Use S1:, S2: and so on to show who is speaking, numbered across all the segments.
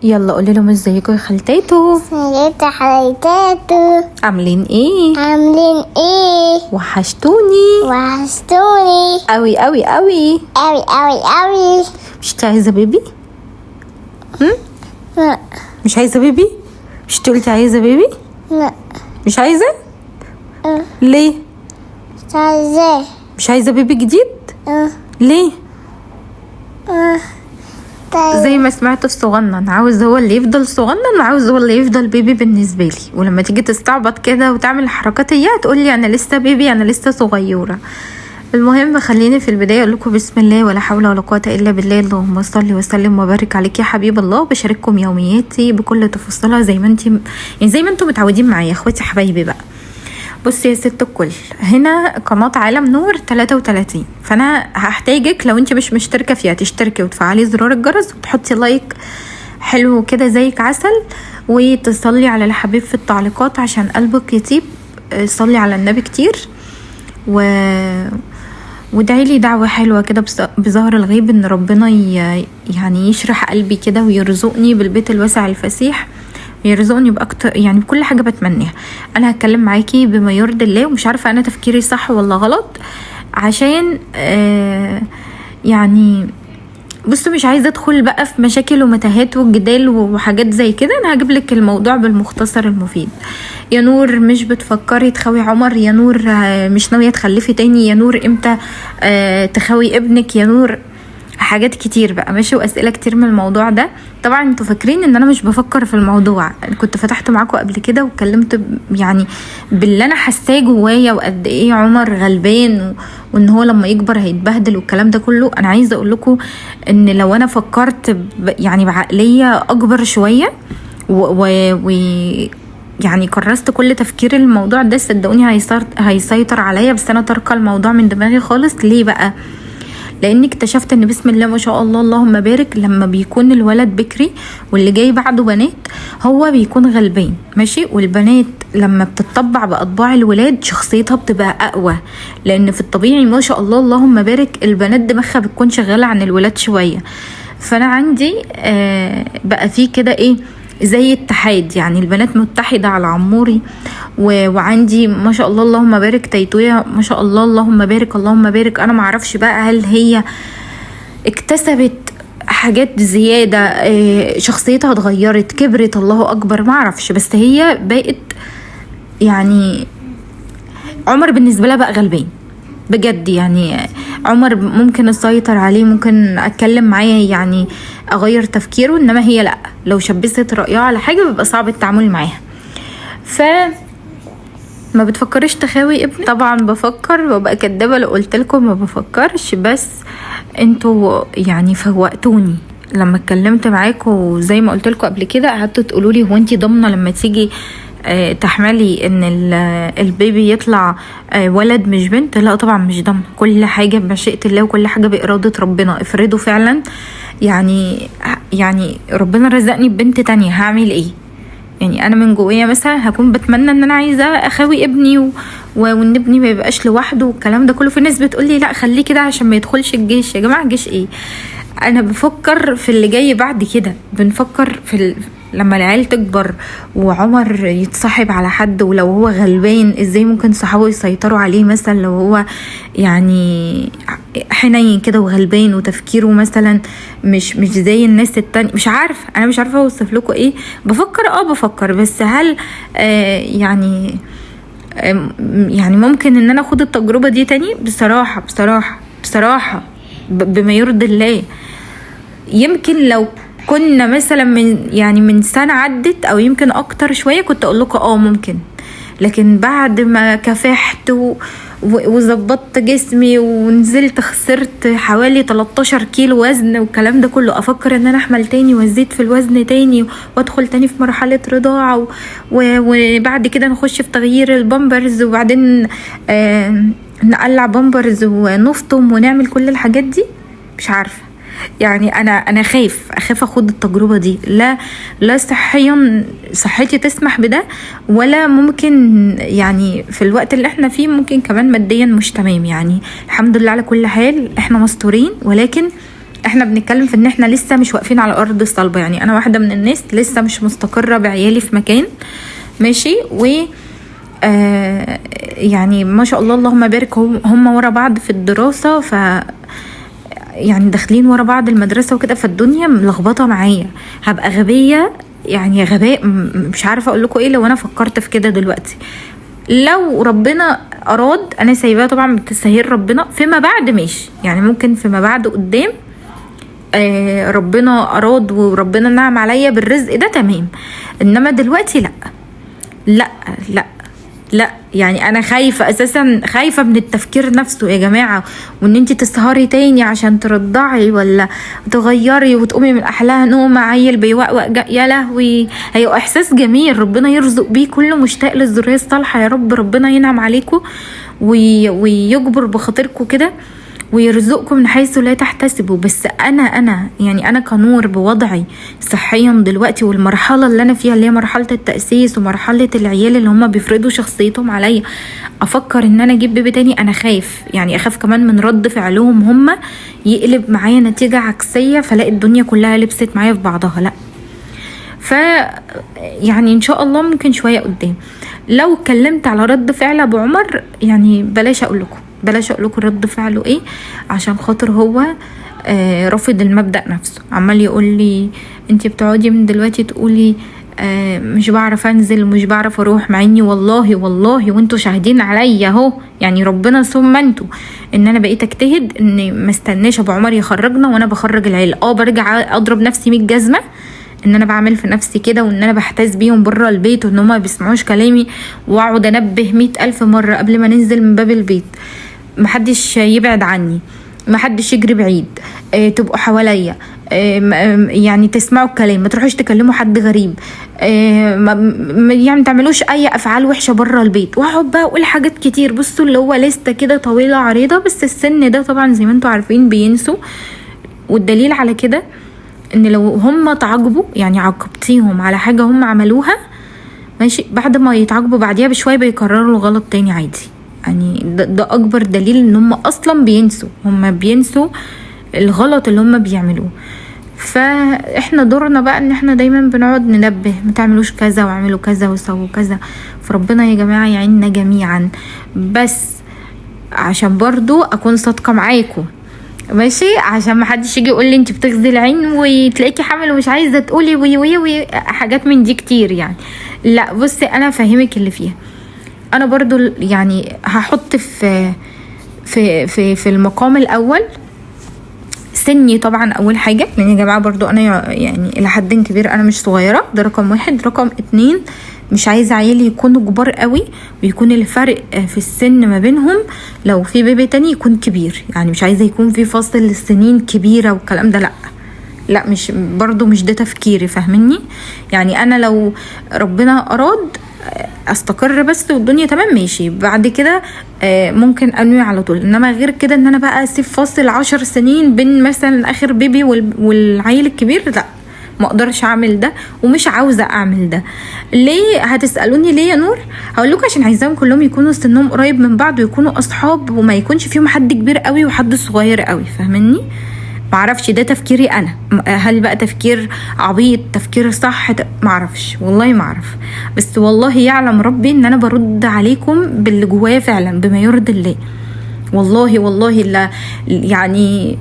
S1: يلا قولي لهم ازيكم يا خالتاتو.
S2: ازيك يا خالتاتو؟
S1: عاملين ايه؟ وحشتوني قوي قوي قوي
S2: قوي.
S1: مش عايزه بيبي؟
S2: لا
S1: مش عايزه بيبي؟ مش قلتي عايزه بيبي؟
S2: لا
S1: مش عايزه؟ ليه مش عايزه بيبي جديد؟ ليه؟ زي ما سمعت الصغنن عاوز هو اللي يفضل صغنن وعاوز هو اللي يفضل بيبي بالنسبه لي، ولما تيجي تستعبط كده وتعمل حركات اياه تقول لي انا لسه بيبي، انا لسه صغيره. المهم خليني في البدايه اقول لكم بسم الله ولا حول ولا قوه الا بالله. اللهم صل وسلم وبارك عليك يا حبيب الله. بشارككم يومياتي بكل تفاصيلها زي ما انتم متعودين معايا اخواتي حبايبي بقى. بصي يا ست الكل، هنا قناة عالم نور 33، فانا هحتاجك لو انت مش مشتركة فيها تشتركي وتفعلي زرار الجرس وتحطي لايك حلو كده زيك عسل، وتصلي على الحبيب في التعليقات عشان قلبك يطيب. صلي على النبي كتير ودعي لي دعوة حلوة كده بظهر الغيب ان ربنا يعني يشرح قلبي كده ويرزقني بالبيت الواسع الفسيح، يرزقني باكتر يعني بكل حاجه بتمنيها. انا هتكلم معاكي بما يرضي الله، ومش عارفه انا تفكيري صح ولا غلط، عشان يعني بصوا مش عايزه ادخل بقى في مشاكل ومتاهات وجدال وحاجات زي كده. انا هجيب لك الموضوع بالمختصر المفيد. يا نور مش بتفكري تخوي عمر؟ يا نور مش ناويه تخلفي تاني؟ يا نور امتى تخوي ابنك؟ يا نور حاجات كتير بقى ماشي، واسئله كتير من الموضوع ده. طبعا انتوا فاكرين ان انا مش بفكر في الموضوع، كنت فتحت معاكم قبل كده واتكلمت يعني باللي انا حاساه جوايا وقد ايه عمر غلبان وان هو لما يكبر هيتبهدل والكلام ده كله. انا عايزه اقول لكم ان لو انا فكرت يعني بعقليه اكبر شويه يعني كرست كل تفكير الموضوع ده، صدقوني هيسيطر عليا، بس انا تركه الموضوع من دماغي خالص. ليه بقى؟ لاني اكتشفت ان بسم الله ما شاء الله اللهم بارك لما بيكون الولد بكري واللي جاي بعده بنات هو بيكون غلبان ماشي، والبنات لما بتطبع باطباع الولاد شخصيتها بتبقى اقوى، لان في الطبيعي ما شاء الله اللهم بارك البنات دماغها بتكون شغاله عن الولاد شويه. فانا عندي بقى في كده ايه زي اتحاد، يعني البنات متحدة على عموري، وعندي ما شاء الله اللهم بارك تيتوية ما شاء الله اللهم بارك اللهم بارك. انا معرفش بقى هل هي اكتسبت حاجات زيادة، شخصيتها اتغيرت كبرت الله اكبر معرفش، بس هي بقت يعني عمر بالنسبة لها بقى غلبان بجد. يعني عمر ممكن اسيطر عليه، ممكن اتكلم معاه يعني اغير تفكيره، انما هي لا، لو شبست رأيها على حاجة بيبقى صعب التعامل معاها. ما بتفكرش تخاوي ابني؟ طبعا بفكر وبقى كدابة لو قلت لكم ما بفكرش، بس انتوا يعني فوقتوني لما اتكلمت معاكم. زي ما قلت لكم قبل كده قعدتوا تقولوا لي هو انتي ضامنه لما تيجي تحملي ان البيبي يطلع ولد مش بنت؟ لا طبعا مش ضامنه، كل حاجه بمشيئه الله وكل حاجه باراده ربنا. افرضوا فعلا يعني ربنا رزقني ببنت تانية هعمل ايه؟ يعني انا من جوايا مثلا هكون بتمنى ان انا عايزه اخوي ابني وان ابني ما يبقاش لوحده والكلام ده كله. في ناس بتقول لي لا خليه كده عشان ما يدخلش الجيش. يا جماعه الجيش ايه؟ انا بفكر في اللي جاي بعد كده، بنفكر في لما العيال تكبر وعمر يتصاحب على حد، ولو هو غلبان ازاي ممكن صحابه يسيطروا عليه، مثلا لو هو يعني حنين كده وغلبان وتفكيره مثلا مش زي الناس التانية. مش عارفه، انا مش عارفه اوصف لكم ايه. بفكر بس هل يعني ممكن ان انا اخد التجربه دي تاني؟ بصراحه بما يرضي الله. يمكن لو كنا مثلا من سنة عدت او يمكن اكتر شوية كنت اقول لكم ممكن، لكن بعد ما كافحت وظبطت جسمي ونزلت خسرت حوالي 13 كيلو وزن والكلام ده كله، افكر ان انا احمل تاني وازيد في الوزن تاني وادخل تاني في مرحلة رضاعة وبعد كده نخش في تغيير البامبرز وبعدين نقلع بامبرز ونفطم ونعمل كل الحاجات دي؟ مش عارفة يعني انا اخاف اخد التجربه دي. لا صحيا صحتي تسمح بده، ولا ممكن يعني في الوقت اللي احنا فيه ممكن كمان ماديا مش تمام. يعني الحمد لله على كل حال احنا مستورين، ولكن احنا بنتكلم في ان احنا لسه مش واقفين على ارض الصلبه. يعني انا واحده من الناس لسه مش مستقره بعيالي في مكان ماشي، و يعني ما شاء الله اللهم بارك، هم ورا بعض في الدراسه، ف يعني داخلين ورا بعض المدرسه وكده، فالدنيا ملخبطه معايا، هبقى غبيه يعني غباء مش عارفه اقول لكم ايه لو انا فكرت في كده دلوقتي. لو ربنا اراد، انا سايباها طبعا بتسهيل ربنا، فيما بعد ماشي، يعني ممكن فيما بعد قدام ربنا اراد وربنا نعم عليا بالرزق ده تمام، انما دلوقتي لا لا لا لا. يعني انا خايفه اساسا، خايفه من التفكير نفسه يا جماعه، وان انت تسهري تاني عشان ترضعي ولا تغيري وتقومي من احلاها نوم عيل بيوقوق، يا لهوي. هي احساس جميل، ربنا يرزق بيه كله مشتاق للذريه الصالحه يا رب، ربنا ينعم عليكم ويجبر بخاطركم كده ويرزقكم من حيث لا تحتسبوا. بس انا يعني انا كنور بوضعي صحيا دلوقتي، والمرحله اللي انا فيها اللي هي مرحله التاسيس ومرحله العيال اللي هم بيفرضوا شخصيتهم عليا، افكر ان انا اجيب بيبي تاني، انا خايف. يعني اخاف كمان من رد فعلهم هم يقلب معايا نتيجه عكسيه، فلاقي الدنيا كلها لبست معايا في بعضها. لا، ف يعني ان شاء الله ممكن شويه قدام لو اتكلمت على رد فعل ابو عمر، يعني بلاش اقول لكم رد فعله ايه، عشان خاطر هو رافض المبدأ نفسه. عمال يقول لي انتي بتقعدي من دلوقتي تقولي مش بعرف انزل ومش بعرف اروح، مع اني والله وانتوا شاهدين عليا اهو، يعني ربنا ثم انتوا، ان انا بقيت اجتهد اني ما استناش ابو عمر يخرجنا وانا بخرج العيله. برجع اضرب نفسي 100 جزمه ان انا بعمل في نفسي كده، وان انا بحتاز بيهم بره البيت، وان هم ما بيسمعوش كلامي، واقعد انبه 100,000 مره قبل ما ننزل من باب البيت، محدش يبعد عني، محدش يجري بعيد، تبقوا حواليا، يعني تسمعوا الكلام، ما تروحوش تكلموا حد غريب، يعني ما تعملوش اي افعال وحشه بره البيت. واقعد بقى اقول حاجات كتير، بصوا اللي هو لسته كده طويله عريضه. بس السن ده طبعا زي ما انتوا عارفين بينسوا، والدليل على كده ان لو هم تعاقبوا، يعني عاقبتيهم على حاجه هم عملوها ماشي، بعد ما يتعاقبوا بعديها بشويه بيكرروا الغلط تاني عادي. يعني ده اكبر دليل ان هم اصلا بينسوا الغلط اللي هم بيعملوه. فاحنا دورنا بقى ان احنا دايما بنقعد ننبه، ما تعملوش كذا واعملوا كذا وسووا كذا. فربنا يا جماعه يعيننا جميعا، بس عشان برضو اكون صادقه معاكم ماشي، عشان ما حدش يجي يقول لي انت بتغذي العين وتلاقيكي حامل ومش عايزه تقولي وي حاجات من دي كتير. يعني لا، بصي انا فاهمك اللي فيها. انا برضو يعني هحط في المقام الاول سني طبعا اول حاجه، لان يا جماعه برضو انا يعني الى حد كبير انا مش صغيره، ده رقم 1. رقم 2، مش عايزه عيالي يكونوا كبار قوي، ويكون الفرق في السن ما بينهم لو في بيبي تاني يكون كبير. يعني مش عايزه يكون في فاصل السنين كبيره والكلام ده، لا مش برضو مش ده تفكيري، فاهميني؟ يعني انا لو ربنا اراد استقر بس والدنيا تمام ماشي، بعد كده ممكن انوي على طول. انما غير كده ان انا بقى اسيب فاصل 10 سنين بين مثلا اخر بيبي والعيل الكبير، لا ما اقدرش اعمل ده، ومش عاوزه اعمل ده. ليه هتسالوني ليه يا نور؟ هقول لكم عشان عايزاهم كلهم يكونوا سنهم قريب من بعض، ويكونوا اصحاب، وما يكونش فيهم حد كبير قوي وحد صغير قوي، فاهمني؟ معرفش، ده تفكيري انا. هل بقى تفكير عبيط، تفكير صح؟ معرفش، والله معرف. بس والله يعلم ربي ان انا برد عليكم باللي جوايا فعلا بما يرضي الله. والله لا، يعني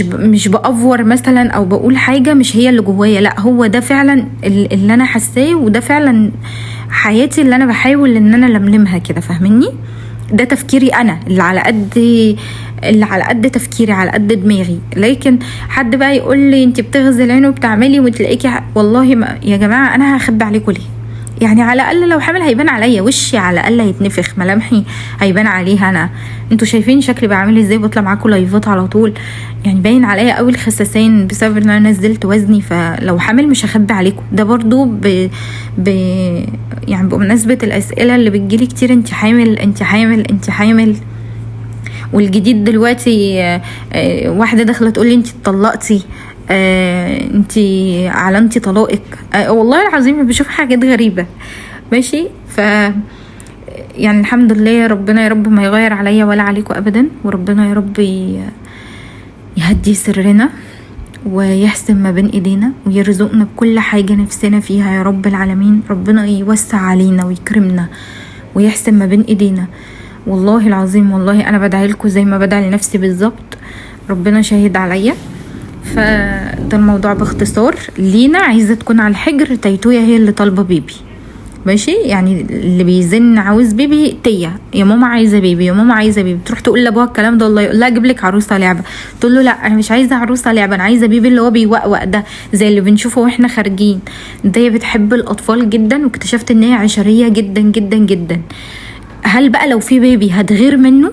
S1: مش بأفور مثلا او بقول حاجه مش هي اللي جوايا، لا هو ده فعلا اللي انا حاساه، وده فعلا حياتي اللي انا بحاول ان انا لملمها كده، فاهميني؟ ده تفكيري انا اللي على قد تفكيري، على قد دماغي. لكن حد بقى يقول لي انت بتغزي العين وبتعملي وتلاقيكي والله ما يا جماعه انا هخبي عليكم ليه؟ يعني على الاقل لو حامل هيبان عليا وشي، على الاقل هيتنفخ، ملامحي هيبان عليها انا. انتوا شايفين شكلي بعمل ازاي؟ بطلع معاكم لايفات على طول، يعني باين عليا قوي الخساسين بسبب ان انا نزلت وزني. فلو حامل مش هخبي عليكم. ده برضو يعني بمناسبه الاسئله اللي بتجيلي كتير، انت حامل. والجديد دلوقتي واحده داخله تقول لي انت اتطلقتي، انت اعلنتي طلاقك. والله العظيم بشوف حاجات غريبه ماشي. ف يعني الحمد لله، ربنا يا رب ما يغير عليا ولا عليكم ابدا، وربنا يا رب يهدي سرنا. ويحسن ما بين ايدينا ويرزقنا بكل حاجة نفسنا فيها يا رب العالمين. ربنا يوسع علينا ويكرمنا ويحسن ما بين ايدينا. والله العظيم والله انا بدعي لكم زي ما بدعي لنفسي بالظبط، ربنا شاهد عليا. فده الموضوع باختصار. لينا عايزة تكون على الحجر، تيتويا هي اللي طالبة بيبي، ماشي؟ يعني اللي بيزن عاوز بيبي، تيا يا ماما عايزه بيبي، يا ماما عايزه بيبي، تروح تقول لابوها الكلام ده، الله يقول لها اجيب لك عروسه لعبه، تقول له لا انا مش عايزه عروسه لعبه، انا عايزه بيبي اللي هو بيوقوق ده زي اللي بنشوفه واحنا خارجين. ده بتحب الاطفال جدا، واكتشفت ان هي عشريه جدا جدا جدا. هل بقى لو في بيبي هتغير منه؟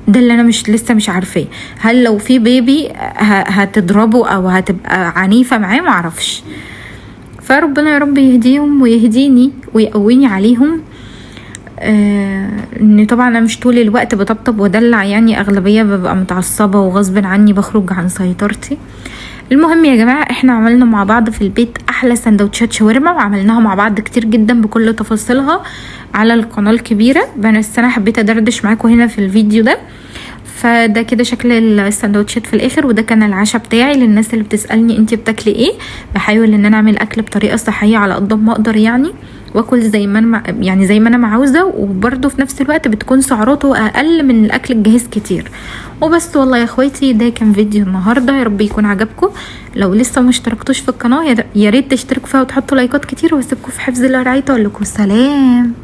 S1: ده اللي انا لسه مش عارفاه. هل لو في بيبي هتضربه او هتبقى عنيفه معاه؟ معرفش. فربنا يا رب يهديهم ويهديني ويقويني عليهم. ان طبعا انا مش طول الوقت بطبطب ودلع، يعني اغلبيه ببقى متعصبه وغصب عني بخرج عن سيطرتي. المهم يا جماعه، احنا عملنا مع بعض في البيت احلى سندوتشات شاورما، وعملناها مع بعض كتير جدا بكل تفاصيلها على القناه الكبيره. بس انا حبيت ادردش معاكم هنا في الفيديو ده. فده كده شكل السندوتشات في الاخر، وده كان العشاء بتاعي. للناس اللي بتسالني انتي بتاكلي ايه، بحاول ان انا اعمل اكل بطريقه صحيه على قد ما اقدر يعني، واكل زي ما انا يعني زي ما انا عاوزه، وبرده في نفس الوقت بتكون سعراته اقل من الاكل الجاهز كتير. وبس والله يا اخواتي، ده كان فيديو النهارده، يا رب يكون عجبكم. لو لسه ما اشتركتوش في القناه يا ريت تشتركوا فيها وتحطوا لايكات كتير، واسيبكم في حفظ الله ورعايته. اقول لكم سلام.